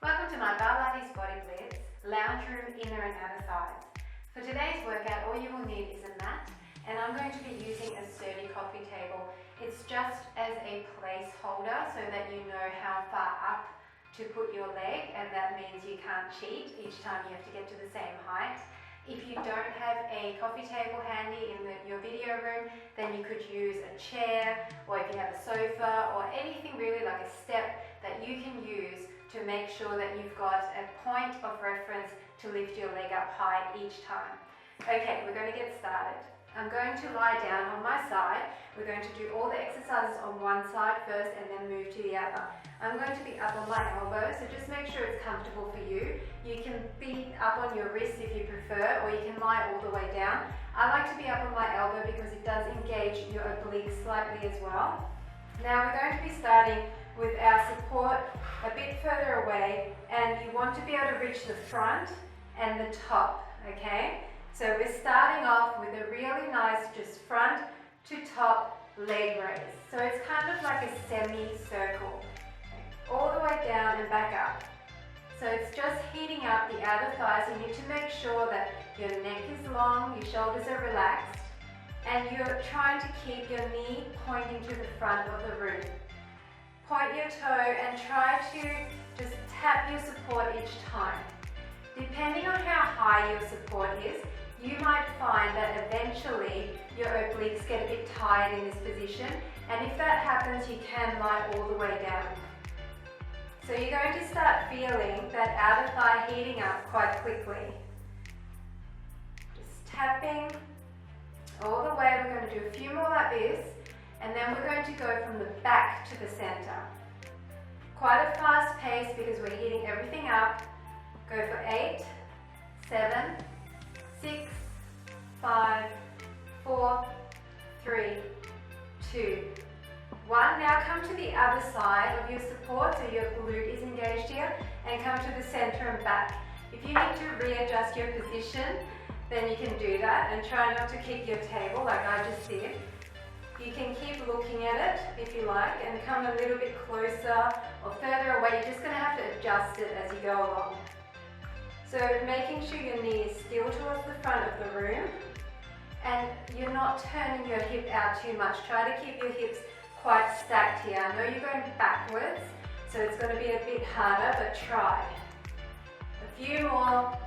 Welcome to my Barlates body Blitz, lounge room, inner and outer thighs. For today's workout, all you will need is a mat, and I'm going to be using a sturdy coffee table. It's just as a placeholder so that you know how far up to put your leg, and that means you can't cheat. Each time you have to get to the same height. If you don't have a coffee table handy in your video room, then you could use a chair, or if you have a sofa, or anything really like a step that you can use to make sure that you've got a point of reference to lift your leg up high each time. Okay, we're going to get started. I'm going to lie down on my side. We're going to do all the exercises on one side first and then move to the other. I'm going to be up on my elbow, so just make sure it's comfortable for you. You can be up on your wrist if you prefer, or you can lie all the way down. I like to be up on my elbow because it does engage your obliques slightly as well. Now we're going to be starting with our support a bit further away, and you want to be able to reach the front and the top, okay? So we're starting off with a really nice just front to top leg raise. So it's kind of like a semicircle, all the way down and back up. So it's just heating up the outer thighs. You need to make sure that your neck is long, your shoulders are relaxed, and you're trying to keep your knee pointing to the front of the room. Point your toe and try to just tap your support each time. Depending on how high your support is, you might find that eventually your obliques get a bit tired in this position, and if that happens, you can lie all the way down. So you're going to start feeling that outer thigh heating up quite quickly. Just tapping all the way. We're going to do a few more like this, and then we're going to go from the back to the center. Quite a fast pace because we're heating everything up. Go for 8, 7, 6, 5, 4, 3, 2, 1. Now come to the other side of your support, so your glute is engaged here, and come to the center and back. If you need to readjust your position, then you can do that, and try not to kick your table like I just did. You can keep looking at it if you like, and come a little bit closer or further away. You're just going to have to adjust it as you go along. So making sure your knee is still towards the front of the room, and you're not turning your hip out too much. Try to keep your hips quite stacked here. I know you're going backwards, so it's going to be a bit harder, but try. A few more.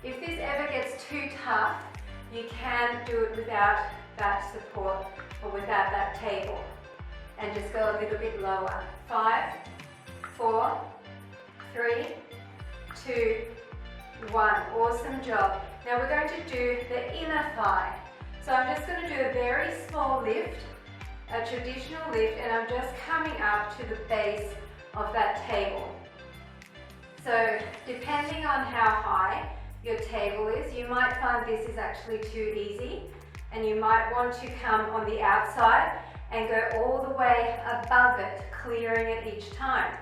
If this ever gets too tough, you can do it without that support or without that table, and just go a little bit lower. 5, 4, 3, 2, 1. Awesome job. Now we're going to do the inner thigh. So I'm just going to do a very small lift, a traditional lift, and I'm just coming up to the base of that table. So depending on how high your table is, you might find this is actually too easy, and you might want to come on the outside and go all the way above it, clearing it each time.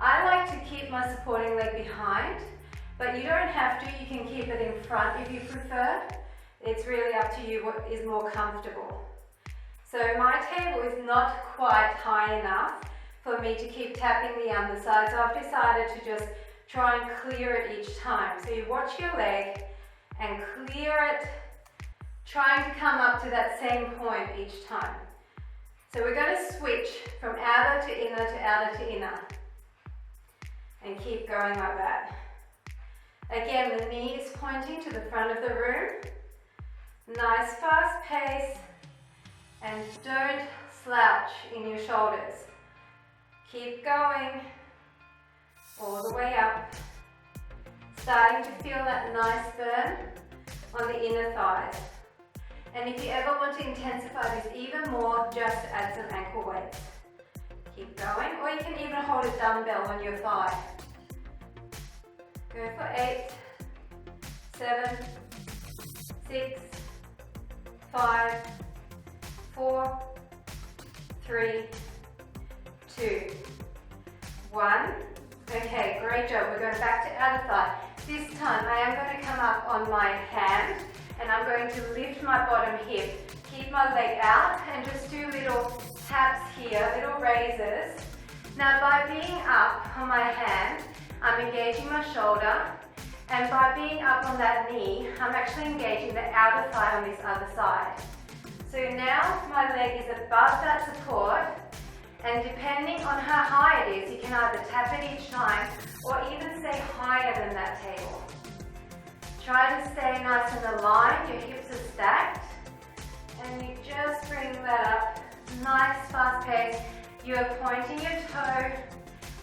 I like to keep my supporting leg behind, but you don't have to. You can keep it in front if you prefer. It's really up to you what is more comfortable. So my table is not quite high enough for me to keep tapping the underside, so I've decided to just try and clear it each time. So you watch your leg and clear it, trying to come up to that same point each time. So we're going to switch from outer to inner to outer to inner, and keep going like that. Again, the knee is pointing to the front of the room. Nice fast pace, and don't slouch in your shoulders. Keep going all the way up. Starting to feel that nice burn on the inner thighs. And if you ever want to intensify this even more, just add some ankle weights. Keep going, or you can even hold a dumbbell on your thigh. Go for 8, 7, 6, 5, 4, 3, 2, 1. Okay, great job. We're going back to outer thigh. This time I am going to come up on my hand, and I'm going to lift my bottom hip. Keep my leg out and just do little taps here, little raises. Now by being up on my hand, I'm engaging my shoulder, and by being up on that knee, I'm actually engaging the outer thigh on this other side. So now my leg is above that support, and depending on how high it is, you can either tap it each time or even stay higher than that table. Try to stay nice and aligned, your hips are stacked, and you just bring that up. Nice fast pace. You are pointing your toe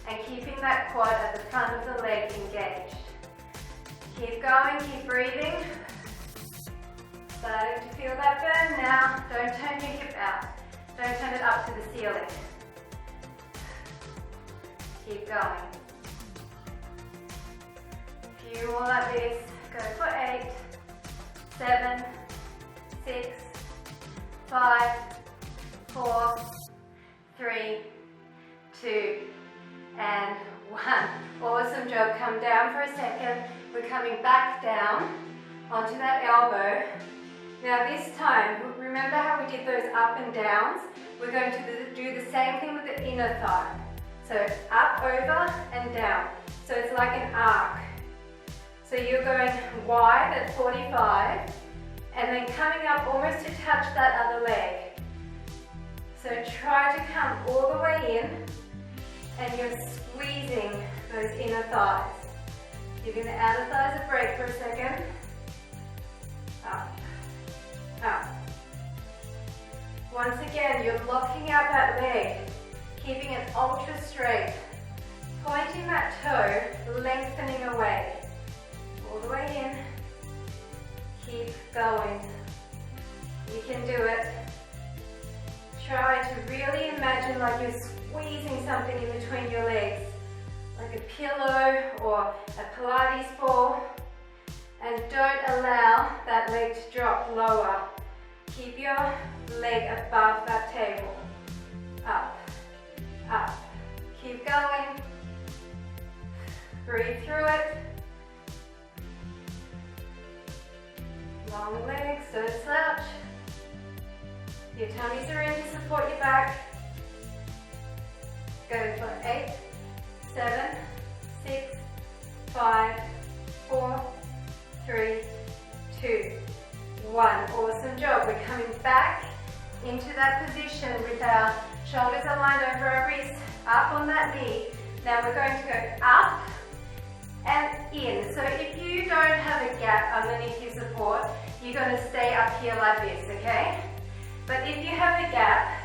and keeping that quad at the front of the leg engaged. Keep going, keep breathing. Starting to feel that burn now. Don't turn your hip out. Don't turn it up to the ceiling. Keep going. A few more like this. Go for 8, 7, 6, 5, 4, 3, 2, and 1. Awesome job. Come down for a second. We're coming back down onto that elbow. Now this time, remember how we did those up and downs? We're going to do the same thing with the inner thigh. So up, over, and down. So it's like an arc. So you're going wide at 45, and then coming up almost to touch that other leg. So try to come all the way in, and you're squeezing those inner thighs. Giving the outer thighs a break for a second. Up, up. Once again, you're locking out that leg, keeping it ultra straight. Pointing that toe, lengthening away. All the way in. Keep going. You can do it. Try to really imagine like you're squeezing something in between your legs, like a pillow or a Pilates ball, and don't allow that leg to drop lower. Keep your leg above that table. Up, up. Keep going. Breathe through it. Long legs, don't slouch. Your tummies are in to support your back. Go for 8, 7, 6, 5, 4, 3, 2, 1. Awesome job. We're coming back into that position with our shoulders aligned over our wrists, up on that knee. Now we're going to go up and in. So if you don't have a gap underneath your support, you're going to stay up here like this, okay? But if you have a gap,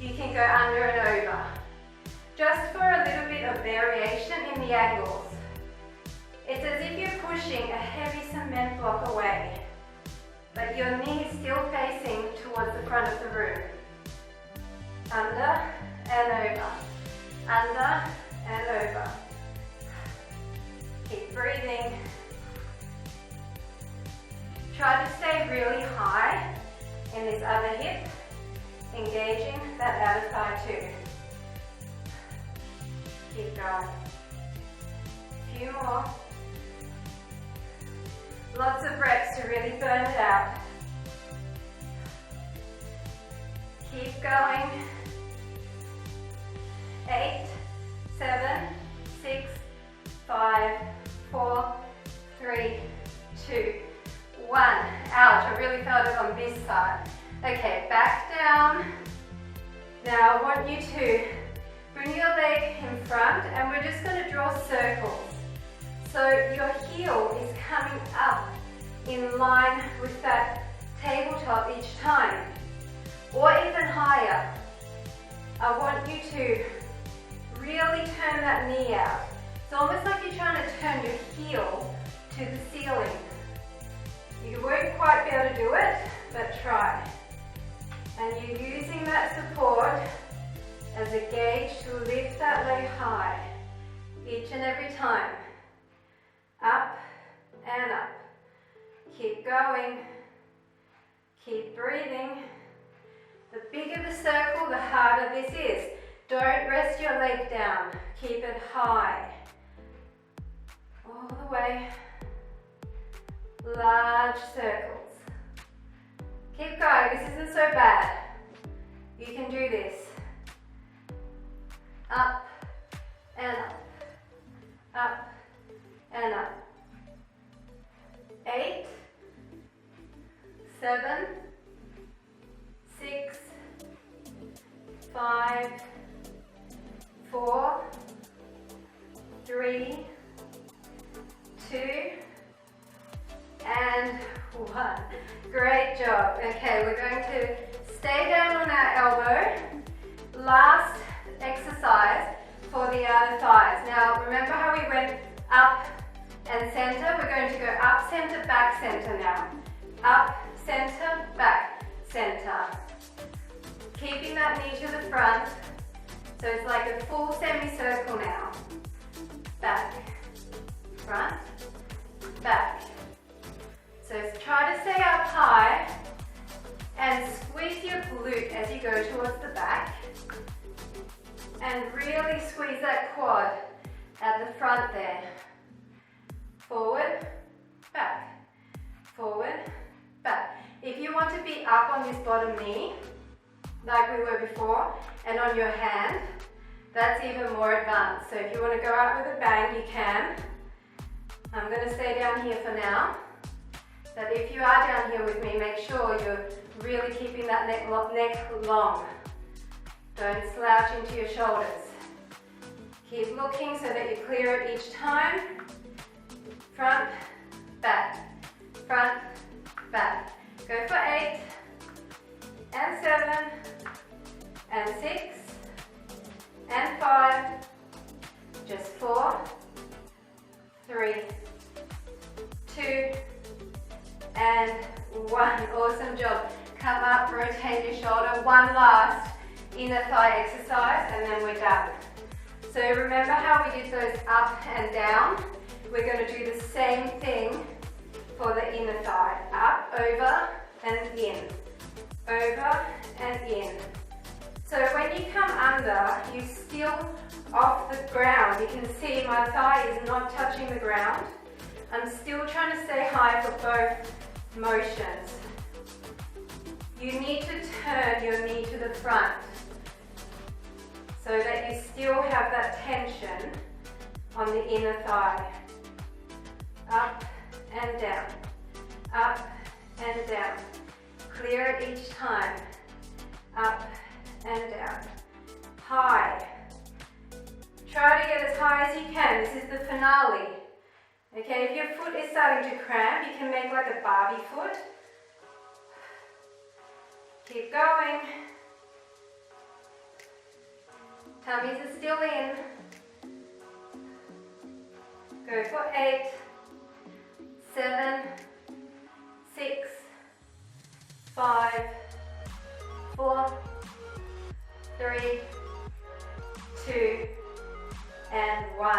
you can go under and over. Just for a little bit of variation in the angles. It's as if you're pushing a heavy cement block away, but your knee is still facing towards the front of the room. Under and over. Under and over. Keep breathing. Try to stay really high in this other hip, engaging that outer thigh too. Keep going. A few more. Lots of reps to really burn it out. Keep going. 8, 7, 6, 5, 4, 3, 2, 1. Ouch, I really felt it on this side. Okay, back down. Now I want you to bring your leg in front, and we're just going to draw circles. So your heel is coming up in line with that tabletop each time, or even higher. I want you to really turn that knee out. It's almost like you're trying to turn your heel to the ceiling. You won't quite be able to do it, but try. And you're using that support as a gauge to lift that leg high each and every time. Up and up. Keep going. Keep breathing. The bigger the circle, the harder this is. Don't rest your leg down. Keep it high. All the way. Large circles. Keep going. This isn't so bad. You can do this. Up and up. up, and up. 8, 7, 6, 5, 4, 3, 2, and 1. Great job. Okay, we're going to stay down on our elbow. Last exercise for the outer thighs. Now, remember how we went up and center? We're going to go up, center, back, center now. Up, center, back, center. Keeping that knee to the front. So it's like a full semicircle now. Back, front, back. So try to stay up high and squeeze your glute as you go towards the back. And really squeeze that quad at the front there. Forward, back, forward, back. If you want to be up on this bottom knee, like we were before, and on your hand, that's even more advanced. So if you want to go out with a bang, you can. I'm going to stay down here for now. But if you are down here with me, make sure you're really keeping that neck long. Don't slouch into your shoulders. Keep looking so that you clear it each time. Front, back, front, back. Go for 8, and 7, and 6, and 5, just 4, 3, 2, and 1. Awesome job. Come up, rotate your shoulder. One last inner thigh exercise, and then we're done. So remember how we did those up and down? We're going to do the same thing for the inner thigh. Up, over, and in. Over, and in. So when you come under, you're still off the ground. You can see my thigh is not touching the ground. I'm still trying to stay high for both motions. You need to turn your knee to the front so that you still have that tension on the inner thigh. Up and down, up and down. Clear it each time. Up and down. High. Try to get as high as you can. This is the finale. Okay, if your foot is starting to cramp, you can make like a Barbie foot. Keep going. Tummies are still in. Go for 8, 7, 6, 5, 4, 3, 2, and 1.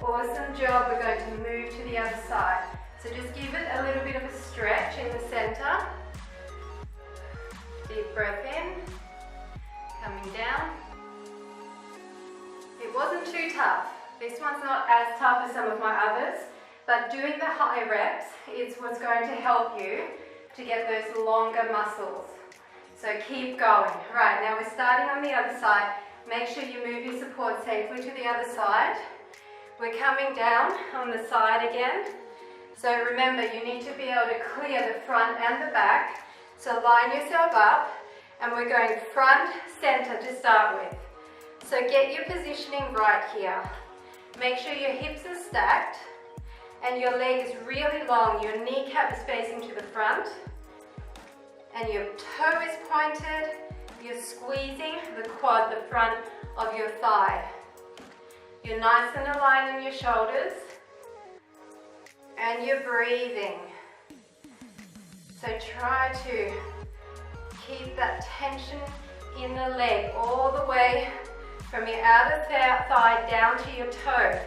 Awesome job. We're going to move to the other side. So just give it a little bit of a stretch in the center. Deep breath in, coming down. It wasn't too tough. This one's not as tough as some of my others, but doing the high reps is what's going to help you to get those longer muscles. So keep going. Right, now we're starting on the other side. Make sure you move your support safely to the other side. We're coming down on the side again. So remember, you need to be able to clear the front and the back. So line yourself up, and we're going front, center to start with. So get your positioning right here. Make sure your hips are stacked and your leg is really long. Your kneecap is facing to the front and your toe is pointed. You're squeezing the quad, the front of your thigh. You're nice and aligned in your shoulders and you're breathing. So try to keep that tension in the leg all the way from your outer thigh down to your toe.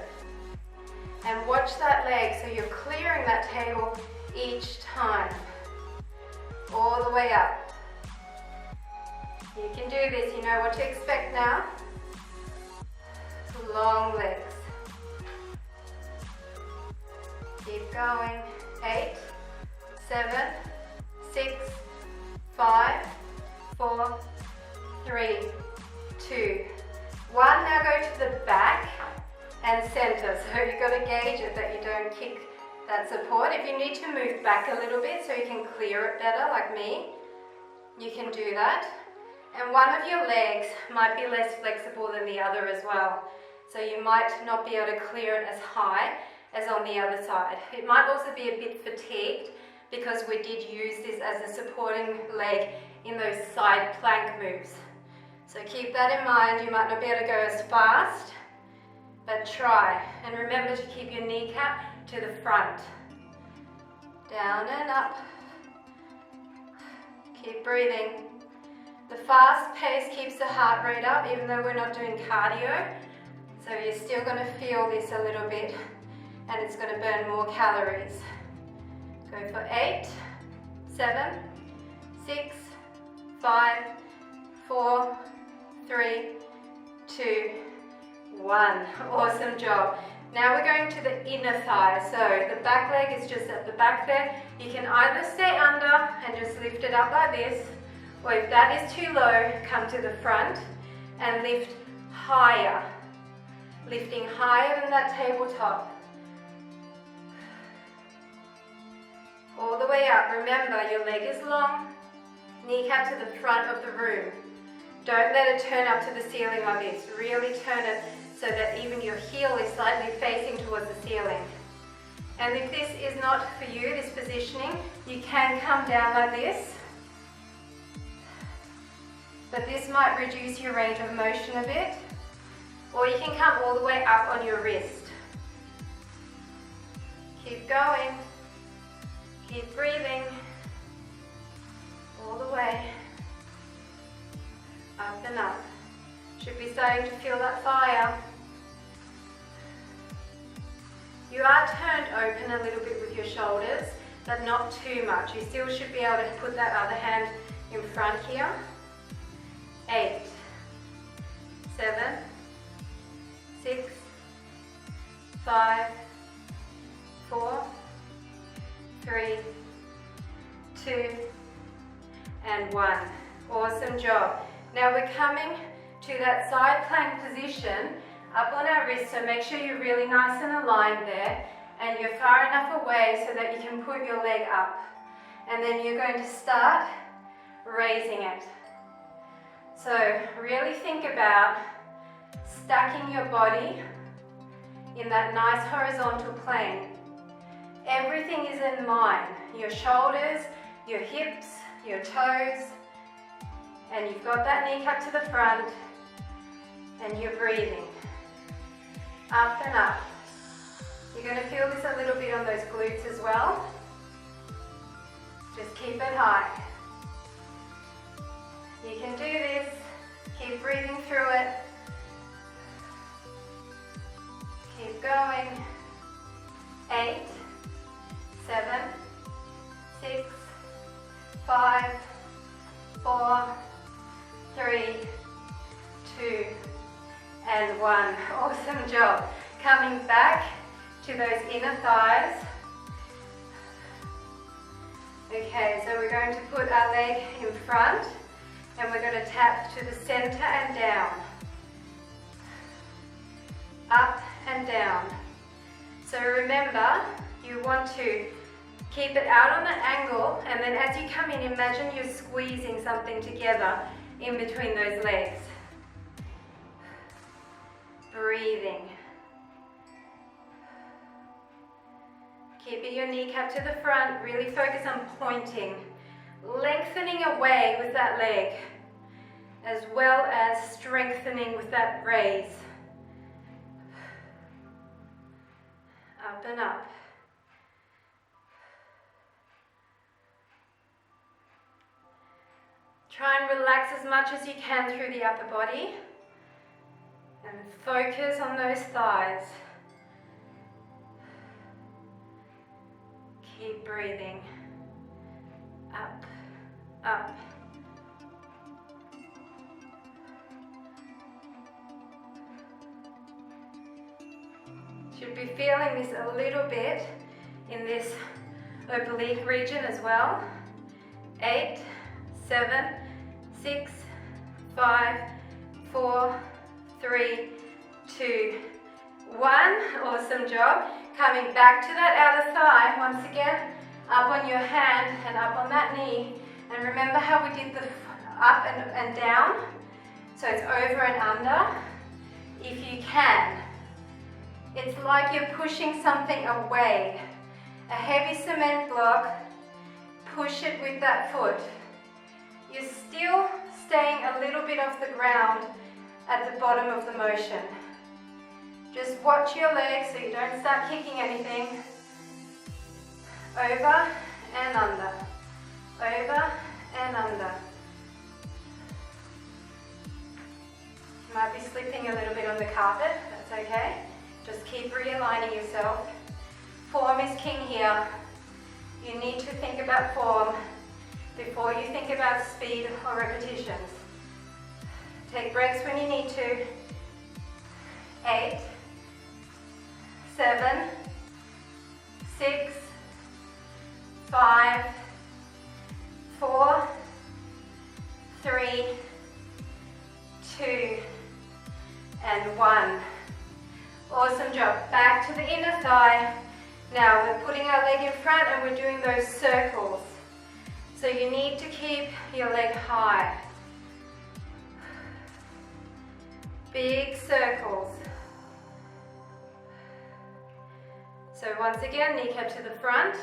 And watch that leg so you're clearing that table each time. All the way up. You can do this, you know what to expect now. Long legs. Keep going. 8, 7, 6, 5, 4, 3, 2, 1. Now go to the back and center. So you've got to gauge it that you don't kick that support. If you need to move back a little bit so you can clear it better, like me, you can do that. And one of your legs might be less flexible than the other as well. So you might not be able to clear it as high as on the other side. It might also be a bit fatigued because we did use this as a supporting leg in those side plank moves. So keep that in mind. You might not be able to go as fast, but try. And remember to keep your kneecap to the front. Down and up. Keep breathing. The fast pace keeps the heart rate up even though we're not doing cardio. So you're still going to feel this a little bit and it's going to burn more calories. Go for 8, 7, 6, 5, 4, 3, 2, 1. Awesome job. Now we're going to the inner thigh. So the back leg is just at the back there. You can either stay under and just lift it up like this, or if that is too low, come to the front and lift higher. Lifting higher than that tabletop. All the way up. Remember, your leg is long, kneecap to the front of the room. Don't let it turn up to the ceiling like this. Really turn it so that even your heel is slightly facing towards the ceiling. And if this is not for you, this positioning, you can come down like this. But this might reduce your range of motion a bit. Or you can come all the way up on your wrist. Keep going. Keep breathing. All the way. Up and up. Should be starting to feel that fire. You are turned open a little bit with your shoulders, but not too much. You still should be able to put that other hand in front here. 8, 7, 6, 5, 4, 3, 2, and 1. Awesome job. Now we're coming to that side plank position up on our wrist, so make sure you're really nice and aligned there and you're far enough away so that you can put your leg up. And then you're going to start raising it. So really think about stacking your body in that nice horizontal plane. Everything is in line. Your shoulders, your hips, your toes, and you've got that kneecap to the front, and you're breathing. Up and up. You're going to feel this a little bit on those glutes as well. Just keep it high. You can do this. Keep breathing through it. Keep going. 8, 7, 6, 5, 4, 3, 2, and 1. Awesome job. Coming back to those inner thighs. Okay, so we're going to put our leg in front and we're going to tap to the center and down. Up and down. So remember, you want to keep it out on the angle, and then as you come in, imagine you're squeezing something together in between those legs. Breathing. Keeping your kneecap to the front, really focus on pointing. Lengthening away with that leg, as well as strengthening with that raise. Up and up. Try and relax as much as you can through the upper body and focus on those thighs. Keep breathing. Up, up. Should be feeling this a little bit in this oblique region as well. 8, 7, 6, 5, 4, 3, 2, 1, awesome job. Coming back to that outer thigh, once again, up on your hand and up on that knee. And remember how we did the up and down? So it's over and under. If you can, it's like you're pushing something away. A heavy cement block, push it with that foot. You're still staying a little bit off the ground at the bottom of the motion. Just watch your legs so you don't start kicking anything. Over and under. Over and under. You might be slipping a little bit on the carpet, that's okay. Just keep realigning yourself. Form is king here. You need to think about form before you think about speed or repetitions. Take breaks when you need to. 8, 7, 6, 5, 4, 3, 2, and 1. Awesome job. Back to the inner thigh. Now we're putting our leg in front and we're doing those circles. So you need to keep your leg high. Big circles. So once again, kneecap to the front.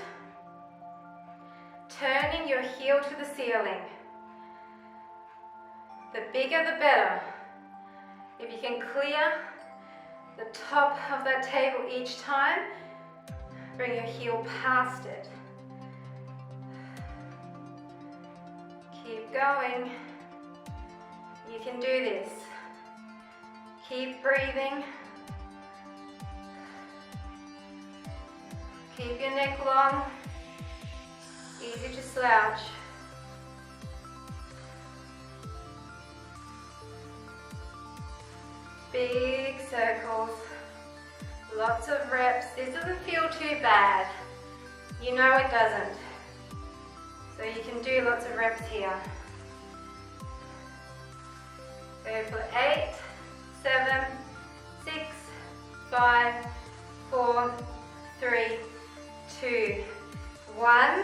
Turning your heel to the ceiling. The bigger the better. If you can clear the top of that table each time, bring your heel past it. Keep going. You can do this. Keep breathing. Keep your neck long. Easy to slouch. Big circles. Lots of reps. This doesn't feel too bad. You know it doesn't. So you can do lots of reps here. Go for 8, 7, 6, 5, 4, 3, 2, 1.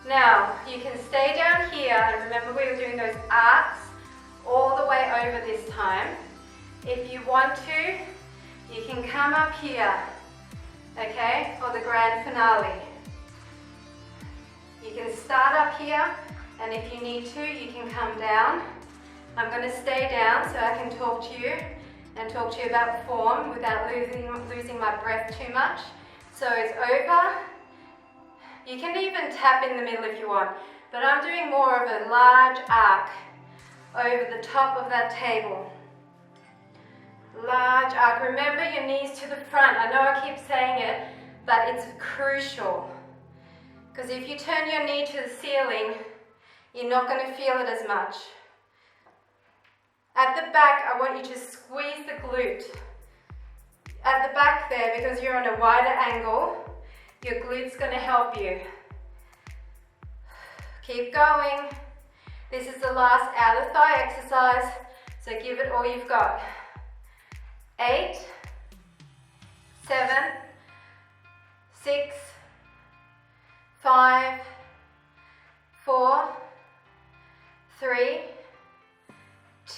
Now you can stay down here, and remember we were doing those arcs all the way over this time. If you want to, you can come up here, okay, for the grand finale. You can start up here, and if you need to, you can come down. I'm going to stay down so I can talk to you and talk to you about form without losing my breath too much. So it's over. You can even tap in the middle if you want, but I'm doing more of a large arc over the top of that table. Large arc. Remember your knees to the front. I know I keep saying it, but it's crucial. Because if you turn your knee to the ceiling, you're not going to feel it as much. At the back, I want you to squeeze the glute. At the back there, because you're on a wider angle, your glute's going to help you. Keep going. This is the last outer thigh exercise, so give it all you've got. 8, 7, 6, 5, 4, 3,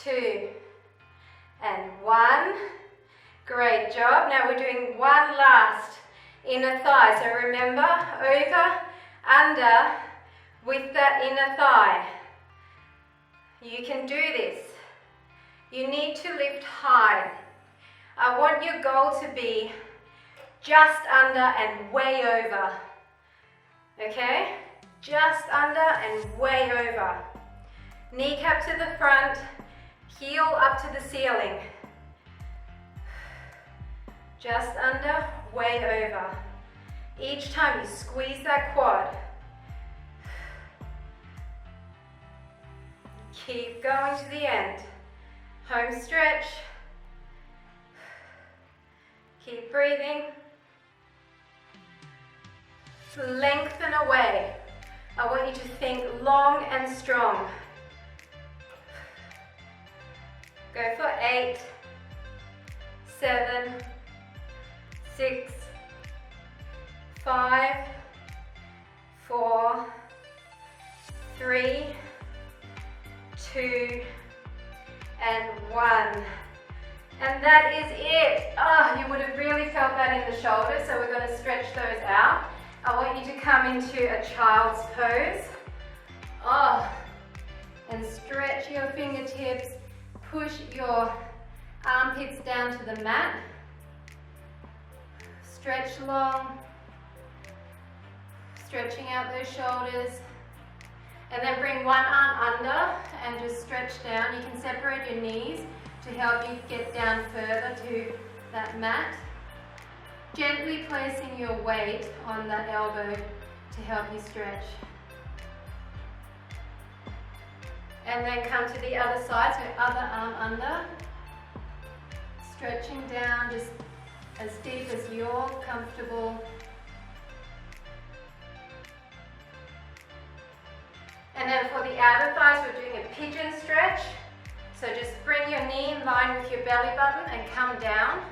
2, and 1. Great job. Now we're doing one last inner thigh. So remember, over, under, with that inner thigh. You can do this. You need to lift high. I want your goal to be just under and way over. Okay? Just under and way over. Kneecap to the front, heel up to the ceiling. Just under, way over. Each time you squeeze that quad. Keep going to the end. Home stretch. Keep breathing. Lengthen away. I want you to think long and strong. Go for 8, 7, 6, 5, 4, 3, 2, and 1. And that is it. You would have really felt that in the shoulders, so we're going to stretch those out. I want you to come into a child's pose. And stretch your fingertips, push your armpits down to the mat. Stretch long, stretching out those shoulders. And then bring one arm under and just stretch down. You can separate your knees to help you get down further to that mat. Gently placing your weight on that elbow to help you stretch. And then come to the other side, so other arm under. Stretching down just as deep as you're comfortable. And then for the outer thighs, we're doing a pigeon stretch. So just bring your knee in line with your belly button and come down,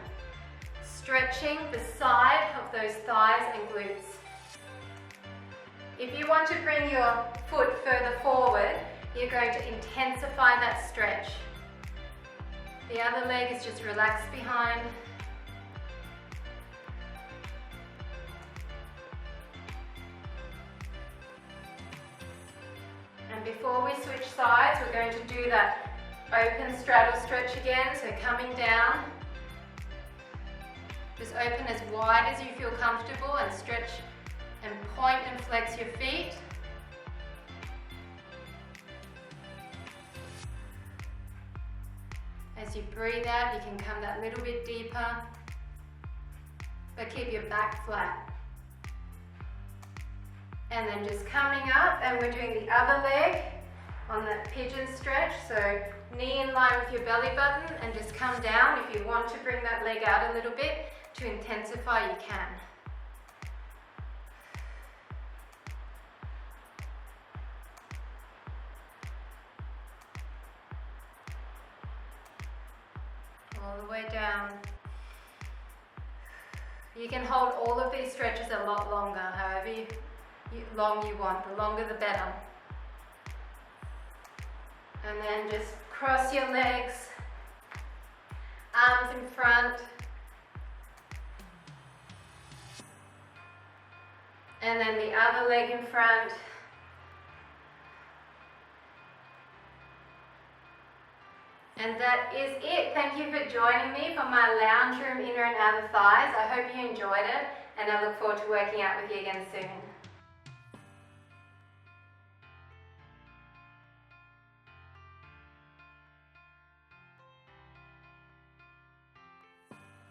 stretching the side of those thighs and glutes. If you want to bring your foot further forward, you're going to intensify that stretch. The other leg is just relaxed behind. And before we switch sides, we're going to do that open straddle stretch again. So coming down, just open as wide as you feel comfortable and stretch and point and flex your feet. As you breathe out, you can come that little bit deeper, but keep your back flat. And then just coming up, and we're doing the other leg on that pigeon stretch. So knee in line with your belly button and just come down. If you want to bring that leg out a little bit to intensify, you can. All the way down. You can hold all of these stretches a lot longer, however long you want. The longer the better. And then just cross your legs, arms in front. And then the other leg in front. And that is it. Thank you for joining me for my lounge room inner and outer thighs. I hope you enjoyed it, and I look forward to working out with you again soon.